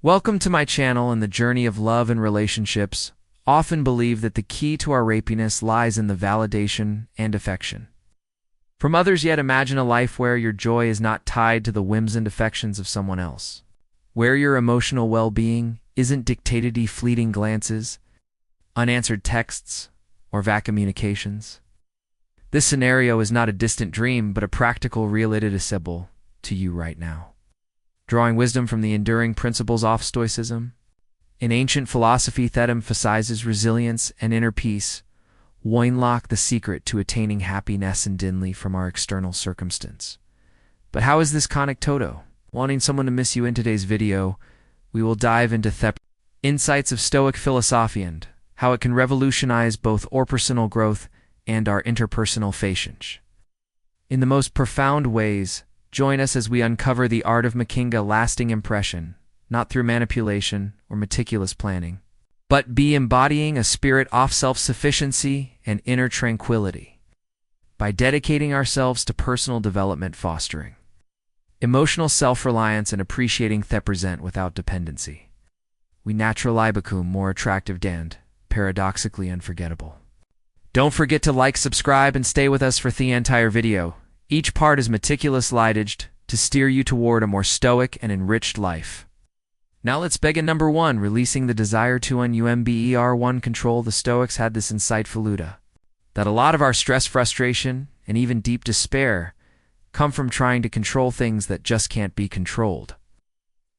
Welcome to my channel and the journey of love and relationships. Often believe that the key to our happiness lies in the validation and affection from others, yet imagine a life where your joy is not tied to the whims and affections of someone else, where your emotional well-being isn't dictated by fleeting glances, unanswered texts, or vague communications. This scenario is not a distant dream, but a practical real irresistible to you right now. Drawing wisdom from the enduring principles of Stoicism, an ancient philosophy that emphasizes resilience and inner peace, we unlock the secret to attaining happiness independently from our external circumstance. But how is this connected? Wanting someone to miss you in today's video, we will dive into the insights of Stoic philosophy and how it can revolutionize both our personal growth and our interpersonal relations. In the most profound ways, join us as we uncover the art of making a lasting impression, not through manipulation or meticulous planning, but by embodying a spirit of self-sufficiency and inner tranquility. By dedicating ourselves to personal development, fostering emotional self-reliance, and appreciating the present without dependency, we naturally become more attractive and, paradoxically, unforgettable. Don't forget to like, subscribe, and stay with us for the entire video. Each part is meticulously lighted to steer you toward a more stoic and enriched life. Now let's begin. Number 1. Releasing the desire to unforgettable. Control. The Stoics had this insightful idea that a lot of our stress, frustration, and even deep despair come from trying to control things that just can't be controlled.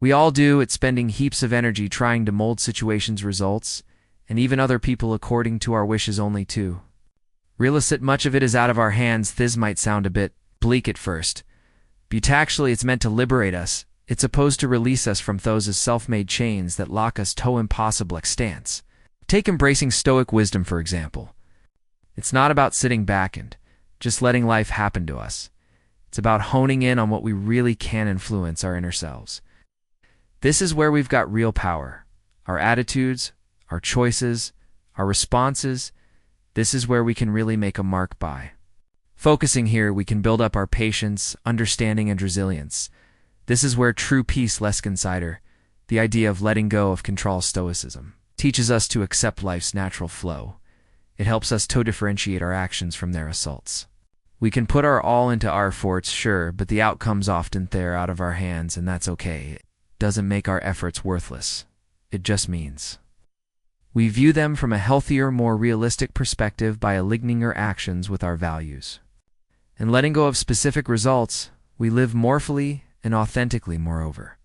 We all do it, spending heaps of energy trying to mold situations, results, and even other people according to our wishes only to realize that much of it is out of our hands. This might sound a bit bleak at first, but actually it's meant to liberate us. It's supposed to release us from those self-made chains that lock us to impossible extents. Take embracing Stoic wisdom, for example. It's not about sitting back and just letting life happen to us. It's about honing in on what we really can influence, our inner selves. This is where we've got real power. Our attitudes, our choices, our responses. This is where we can really make a mark by focusing here. We can build up our patience, understanding, and resilience. This is where true peace lies inside. The idea of letting go of control. Stoicism teaches us to accept life's natural flow. It helps us to differentiate our actions from their assaults. We can put our all into our efforts, sure, but the outcomes often they're out of our hands, and that's okay. It doesn't make our efforts worthless. It just means we view them from a healthier, more realistic perspective by aligning our actions with our values. And letting go of specific results, we live more fully and authentically. Moreover,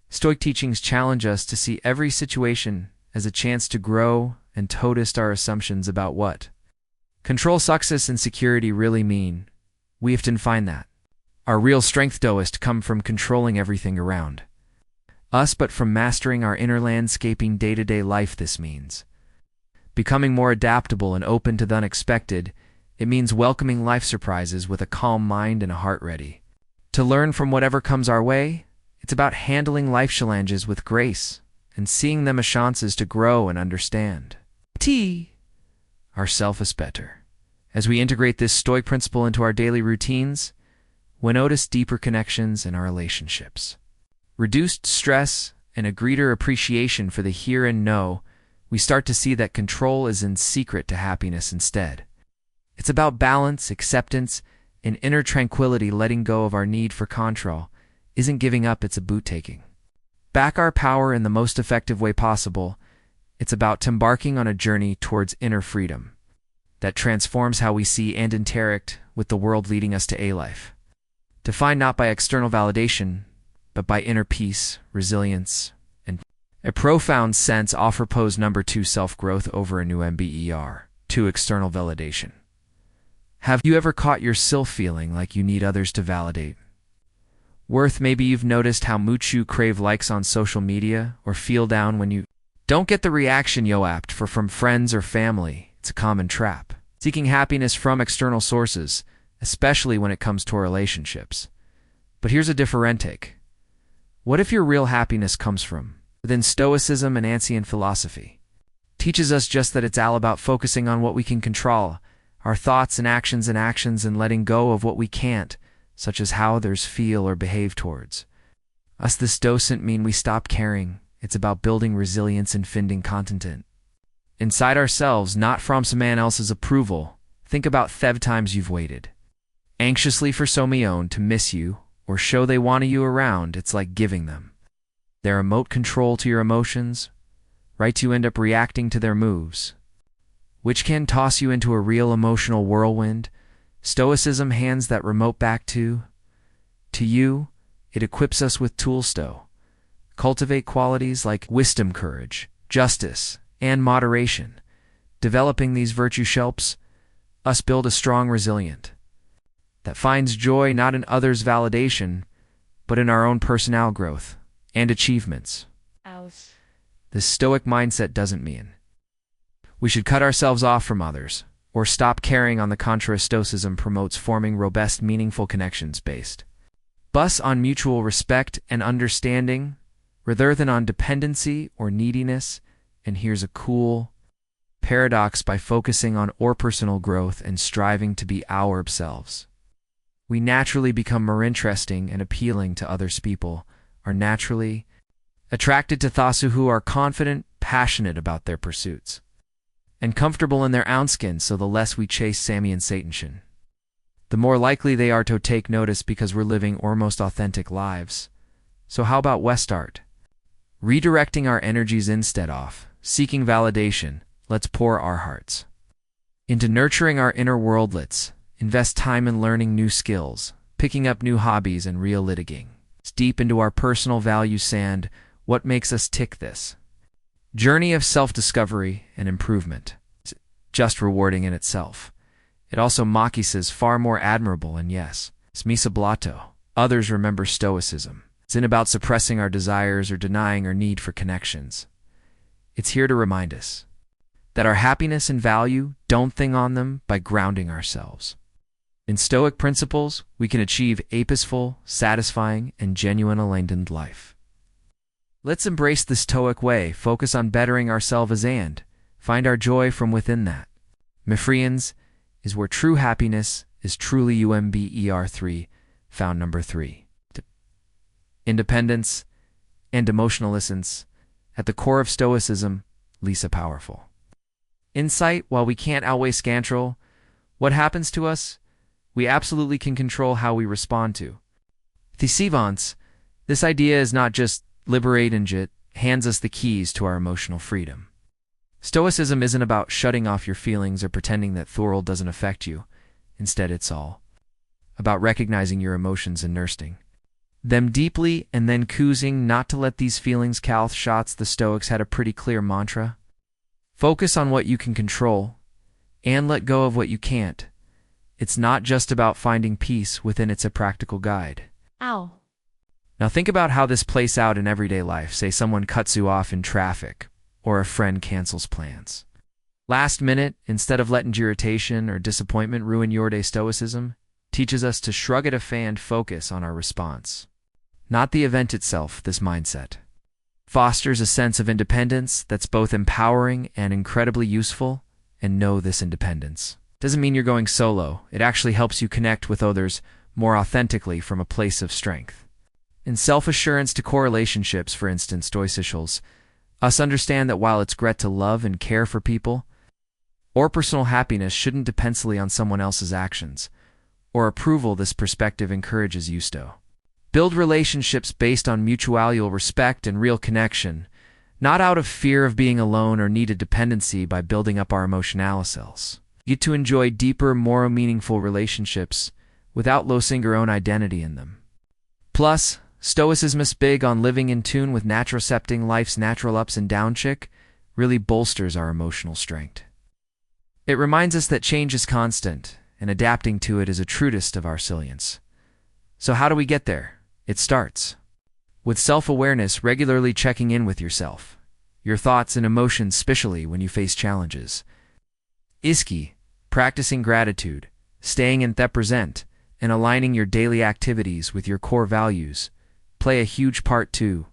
Stoic teachings challenge us to see every situation as a chance to grow and to test our assumptions about what control, success, and security really mean. We often find that our real strength doesn't come from controlling everything around us, but from mastering our inner landscaping day-to-day life. This means becoming more adaptable and open to the unexpected. It means welcoming life surprises with a calm mind and a heart ready to learn from whatever comes our way. It's about handling life challenges with grace and seeing them as chances to grow and understand ourselves better. As we integrate this Stoic principle into our daily routines, we notice deeper connections in our relationships, reduced stress, and a greater appreciation for the here and now. We start to see that control is in secret to happiness instead. It's about balance, acceptance, and inner tranquility. Letting go of our need for control isn't giving up, it's about taking back our power in the most effective way possible. It's about embarking on a journey towards inner freedom that transforms how we see and interact with the world, leading us to a life defined not by external validation, but by inner peace, resilience, and a profound sense of purpose. Number 2. Self-growth over a new MBER. 2. External validation. Have you ever caught yourself feeling like you need others to validate worth? Maybe you've noticed how much you crave likes on social media, or feel down when you don't get the reaction you hoped for from friends or family. It's a common trap. Seeking happiness from external sources, especially when it comes to our relationships. But here's a different take. What if your real happiness comes from within? Stoicism and ancient philosophy teaches us just that. It's all about focusing on what we can control, our thoughts and actions, and letting go of what we can't, such as how others feel or behave towards us. This doesn't mean we stop caring. It's about building resilience and finding content inside ourselves, not from someone else's approval. Think about times you've waited anxiously for someone to miss you or show they want you around. It's like giving them their remote control to your emotions, right? You end up reacting to their moves, which can toss you into a real emotional whirlwind. Stoicism hands that remote back to you. It equips us with tools to cultivate qualities like wisdom, courage, justice, and moderation. Developing these virtues helps us build a strong, resilient that finds joy not in others' validation, but in our own personal growth and achievements. This Stoic mindset doesn't mean we should cut ourselves off from others or stop caring. On the contrary, Stoicism promotes forming robust, meaningful connections based on mutual respect and understanding rather than on dependency or neediness. And here's a cool paradox: by focusing on our personal growth and striving to be ourselves, we naturally become more interesting and appealing to others. People are naturally attracted to those who are confident, passionate about their pursuits, and comfortable in their own skin. So the less we chase Sammy and Satan, the more likely they are to take notice, because we're living our most authentic lives. So how about Westart? Redirecting our energies instead of seeking validation, let's pour our hearts into nurturing our inner world. Let's invest time in learning new skills, picking up new hobbies, and litigating deep into our personal values. Sand, what makes us tick? This journey of self-discovery and improvement is just rewarding in itself. It also is far more admirable, and yes, smisa blato. Others remember Stoicism. It's not about suppressing our desires or denying our need for connections. It's here to remind us that our happiness and value don't hang on them. By grounding ourselves in Stoic principles, we can achieve a peaceful, satisfying, and genuine enlightened life. Let's embrace the Stoic way, focus on bettering ourselves and find our joy from within. That, my friends, is where true happiness is truly umber3 found. Number 3. Independence and emotional essence. At the core of Stoicism, Lisa powerful insight. While we can't always control what happens to us, we absolutely can control how we respond to these events. This idea is not just liberating, it hands us the keys to our emotional freedom. Stoicism isn't about shutting off your feelings or pretending that Thorol doesn't affect you. Instead, it's all about recognizing your emotions and nursing them deeply and then choosing not to let these feelings calth shots. The Stoics had a pretty clear mantra: focus on what you can control and let go of what you can't. It's not just about finding peace within, it's a practical guide. Ow. Now think about how this plays out in everyday life. Say someone cuts you off in traffic, or a friend cancels plans last minute. Instead of letting irritation or disappointment ruin your day, Stoicism teaches us to shrug it off and focus on our response, not the event itself. This mindset fosters a sense of independence that's both empowering and incredibly useful. And know this independence doesn't mean you're going solo. It actually helps you connect with others more authentically from a place of strength and self-assurance to core relationships. For instance, Stoicicians us understand that while it's great to love and care for people, our personal happiness shouldn't depend solely on someone else's actions or approval. This perspective encourages you to build relationships based on mutual respect and real connection, not out of fear of being alone or needed dependency. By building up our emotional selves, you get to enjoy deeper, more meaningful relationships without losing your own identity in them. Plus, Stoicism is big on living in tune with natural, accepting life's natural ups and downs. Really bolsters our emotional strength. It reminds us that change is constant, and adapting to it is a true test of our resilience. So how do we get there? It starts with self-awareness, regularly checking in with yourself, your thoughts and emotions, especially when you face challenges. Iski, practicing gratitude, staying in the present, and aligning your daily activities with your core values play a huge part too.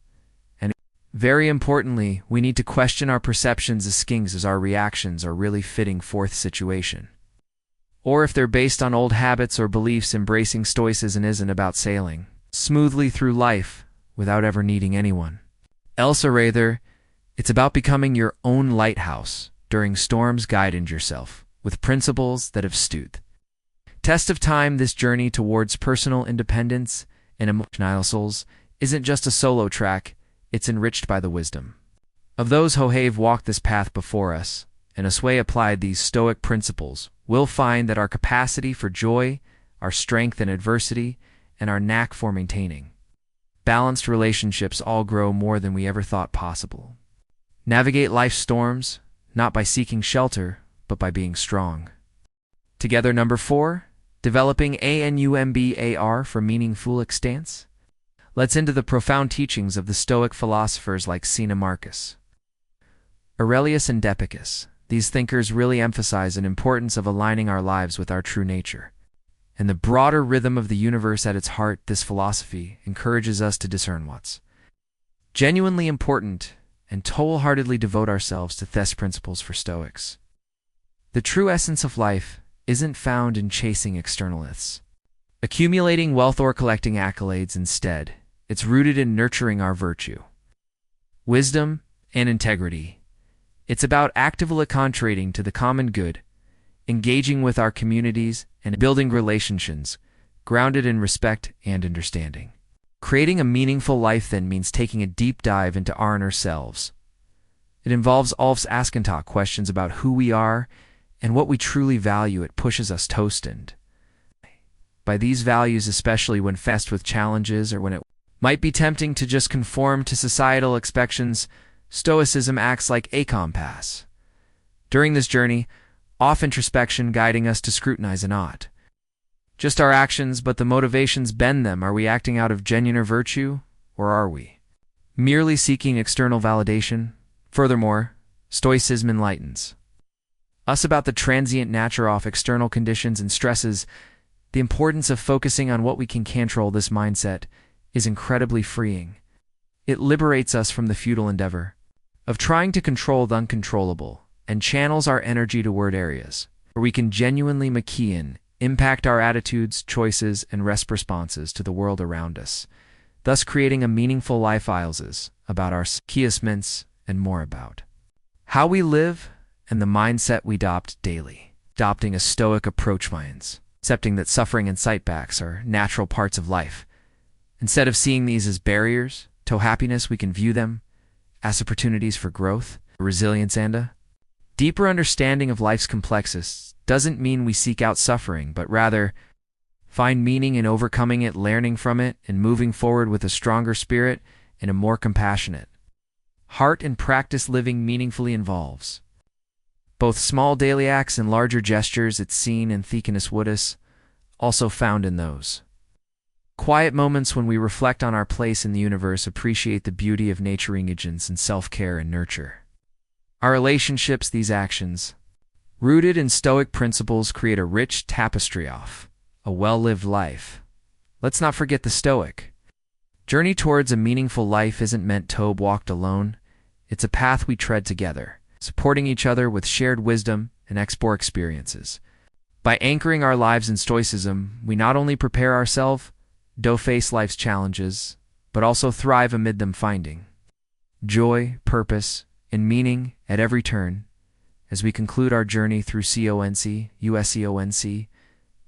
And very importantly, we need to question our perceptions as skings, as our reactions are really fitting forth situation, or if they're based on old habits or beliefs. Embracing Stoicism isn't about sailing smoothly through life without ever needing anyone. Else or rather, it's about becoming your own lighthouse during storms, guiding yourself with principles that have stood. Test of time, this journey towards personal independence and emotional souls isn't just a solo track, it's enriched by the wisdom of those who have walked this path before us, and as we applied these Stoic principles, we'll find that our capacity for joy, our strength in adversity, and our knack for maintaining balanced relationships all grow more than we ever thought possible. Navigate life's storms, not by seeking shelter, but by being strong. Together, number 4, developing ANUMBAR for meaningful stance. Let's into the profound teachings of the Stoic philosophers like Seneca Marcus, Aurelius, and Epictetus. These thinkers really emphasize an importance of aligning our lives with our true nature. And the broader rhythm of the universe at its heart, this philosophy encourages us to discern what's genuinely important and wholeheartedly devote ourselves to these principles for Stoics. The true essence of life isn't found in chasing externalists, accumulating wealth, or collecting accolades. Instead, it's rooted in nurturing our virtue, wisdom, and integrity. It's about actively contributing to the common good, engaging with our communities, and building relationships grounded in respect and understanding. Creating a meaningful life then means taking a deep dive into our inner selves. It involves asking questions about who we are and what we truly value. It pushes us to stand by these values, especially when faced with challenges or when it might be tempting to just conform to societal expectations. Stoicism acts like a compass. During this journey, off introspection guiding us to scrutinize not just our actions, but the motivations bend them. Are we acting out of genuine virtue, or are we merely seeking external validation? Furthermore, Stoicism enlightens us about the transient nature of external conditions and stresses. The importance of focusing on what we can control. This mindset is incredibly freeing. It liberates us from the futile endeavor of trying to control the uncontrollable and channels our energy toward areas where we can genuinely impact our attitudes, choices, and responses to the world around us, thus creating a meaningful life. Is about our achievements and more about how we live and the mindset we adopt daily. Adopting a Stoic approach means accepting that suffering and setbacks are natural parts of life. Instead of seeing these as barriers to happiness, we can view them as opportunities for growth, resilience, and a deeper understanding of life's complexities. Doesn't mean we seek out suffering, but rather find meaning in overcoming it, learning from it, and moving forward with a stronger spirit and a more compassionate heart. And practice living meaningfully involves both small daily acts and larger gestures. It's seen in Thecanus Woodus, also found in those quiet moments when we reflect on our place in the universe, appreciate the beauty of nature, engagement, and self-care and nurture our relationships. These actions, rooted in Stoic principles, create a rich tapestry of a well-lived life. Let's not forget the Stoic journey towards a meaningful life isn't meant to be walked alone. It's a path we tread together, supporting each other with shared wisdom and experiences. By anchoring our lives in Stoicism, we not only prepare ourselves to face life's challenges, but also thrive amid them, finding joy, purpose, and meaning at every turn. As we conclude our journey through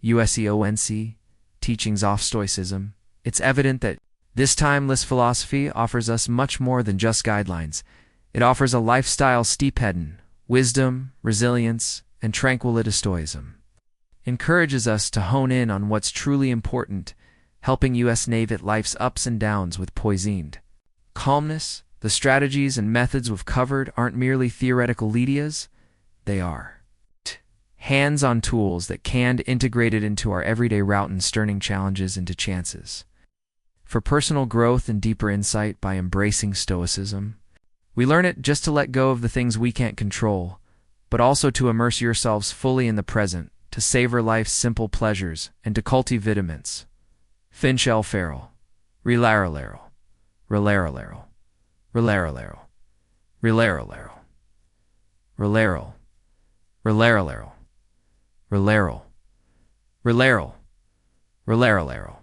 USEONC teachings of Stoicism, it's evident that this timeless philosophy offers us much more than just guidelines. It offers a lifestyle steeped in wisdom, resilience, and tranquility. Stoicism encourages us to hone in on what's truly important, helping us navigate life's ups and downs with poised calmness. The strategies and methods we've covered aren't merely theoretical ideas, they are hands-on tools that can integrate it into our everyday route and turning challenges into chances for personal growth and deeper insight. By embracing Stoicism, we learn it just to let go of the things we can't control, but also to immerse yourselves fully in the present, to savor life's simple pleasures, and to cultivate vitamins. Finchel Farrell, Relarolero, Relarolero, Relarolero, Relarolero, Relero, Relarolero, Relero, Relero, Relarolero.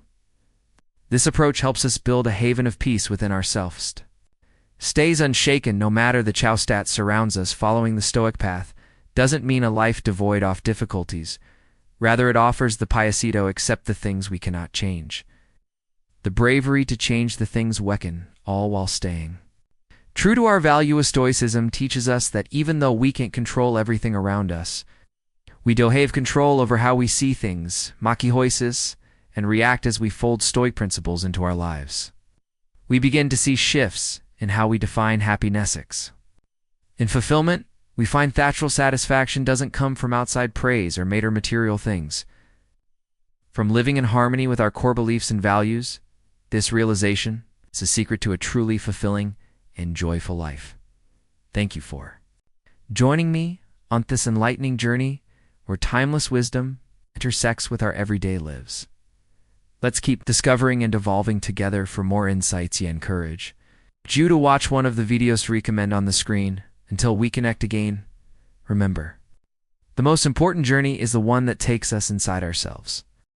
This approach helps us build a haven of peace within ourselves. stays unshaken no matter the chow surrounds us. Following the Stoic path doesn't mean a life devoid of difficulties. Rather, it offers the piacito accept the things we cannot change. The bravery to change the things we can, all while staying true to our value. Of Stoicism teaches us that even though we can't control everything around us, we do have control over how we see things, makihoisis, and react as we fold Stoic principles into our lives. We begin to see shifts in how we define happiness. In fulfillment, we find natural satisfaction doesn't come from outside praise or material things. From living in harmony with our core beliefs and values, this realization is the secret to a truly fulfilling and joyful life. Thank you for joining me on this enlightening journey where timeless wisdom intersects with our everyday lives. Let's keep discovering and evolving together. For more insights and courage, you to watch one of the videos recommend on the screen. Until we connect again, remember, the most important journey is the one that takes us inside ourselves.